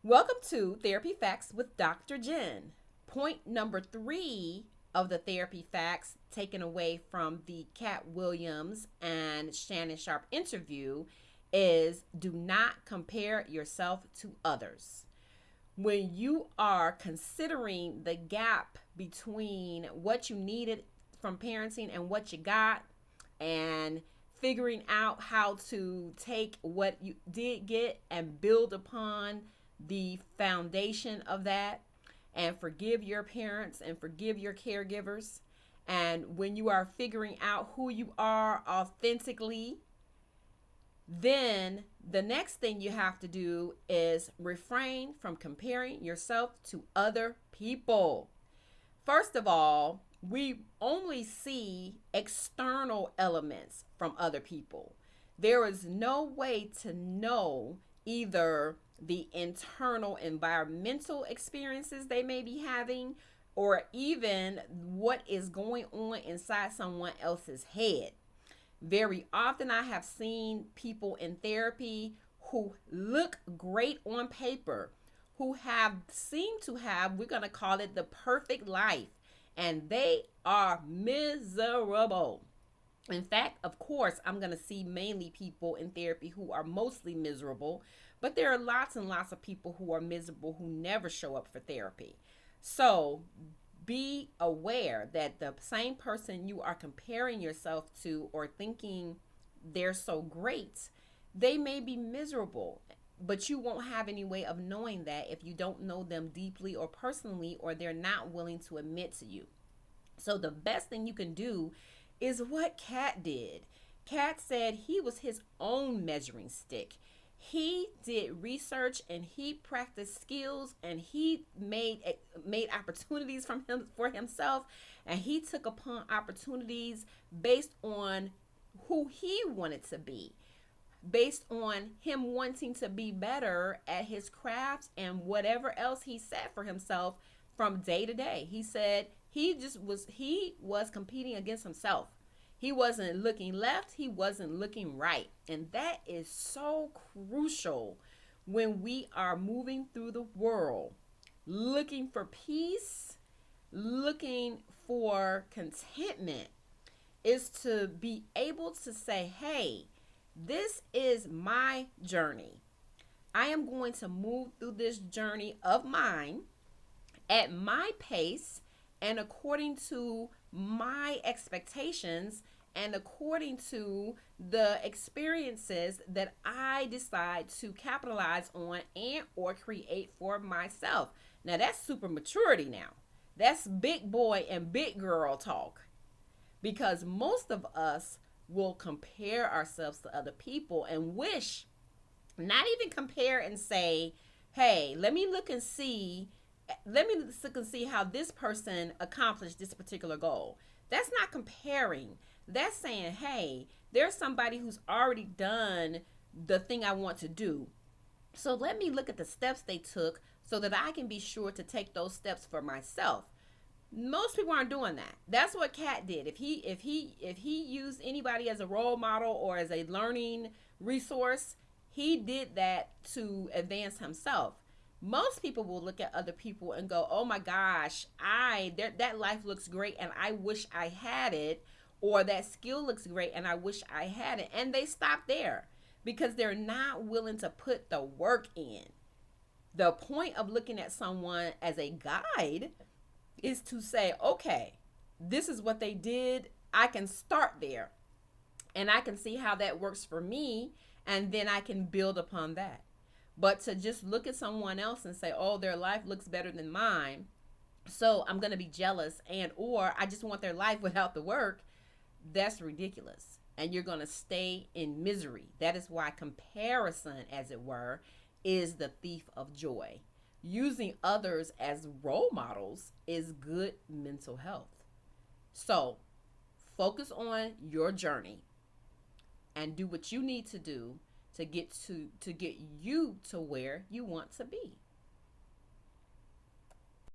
Welcome to Therapy Facts with Dr. Jenn. Point number 3 of the therapy facts taken away from the Katt Williams and Shannon Sharp interview is do not compare yourself to others. When you are considering the gap between what you needed from parenting and what you got, and figuring out how to take what you did get and build upon the foundation of that, and forgive your parents and forgive your caregivers. And when you are figuring out who you are authentically, then the next thing you have to do is refrain from comparing yourself to other people. First of all, we only see external elements from other people. There is no way to know either the internal environmental experiences they may be having, or even what is going on inside someone else's head. Very often, I have seen people in therapy who look great on paper, who have seemed to have, we're going to call it the perfect life, and they are miserable. In fact, of course, I'm going to see mainly people in therapy who are mostly miserable, but there are lots and lots of people who are miserable who never show up for therapy. So be aware that the same person you are comparing yourself to or thinking they're so great, they may be miserable, but you won't have any way of knowing that if you don't know them deeply or personally, or they're not willing to admit to you. So the best thing you can do is what Katt did. Katt said he was his own measuring stick. He did research and he practiced skills, and he made opportunities from him for himself, and he took upon opportunities based on who he wanted to be, based on him wanting to be better at his craft and whatever else he set for himself from day to day. He said he was competing against himself. He wasn't looking left, he wasn't looking right. And that is so crucial when we are moving through the world, looking for peace, looking for contentment, is to be able to say, hey, this is my journey. I am going to move through this journey of mine at my pace and according to my expectations and according to the experiences that I decide to capitalize on and or create for myself. Now that's super maturity now. That's big boy and big girl talk, because most of us will compare ourselves to other people and wish, not even compare and say, hey, let me look and see how this person accomplished this particular goal. That's not comparing. That's saying, hey, there's somebody who's already done the thing I want to do. So let me look at the steps they took so that I can be sure to take those steps for myself. Most people aren't doing that. That's what Katt did. If he used anybody as a role model or as a learning resource, he did that to advance himself. Most people will look at other people and go, "Oh my gosh, that life looks great and I wish I had it," or that skill looks great and I wish I had it. And they stop there because they're not willing to put the work in. The point of looking at someone as a guide is to say, okay, this is what they did. I can start there and I can see how that works for me, and then I can build upon that. But to just look at someone else and say, oh, their life looks better than mine, so I'm going to be jealous, and or I just want their life without the work, that's ridiculous. And you're going to stay in misery. That is why comparison, as it were, is the thief of joy. Using others as role models is good mental health. So focus on your journey and do what you need to do to get you to where you want to be.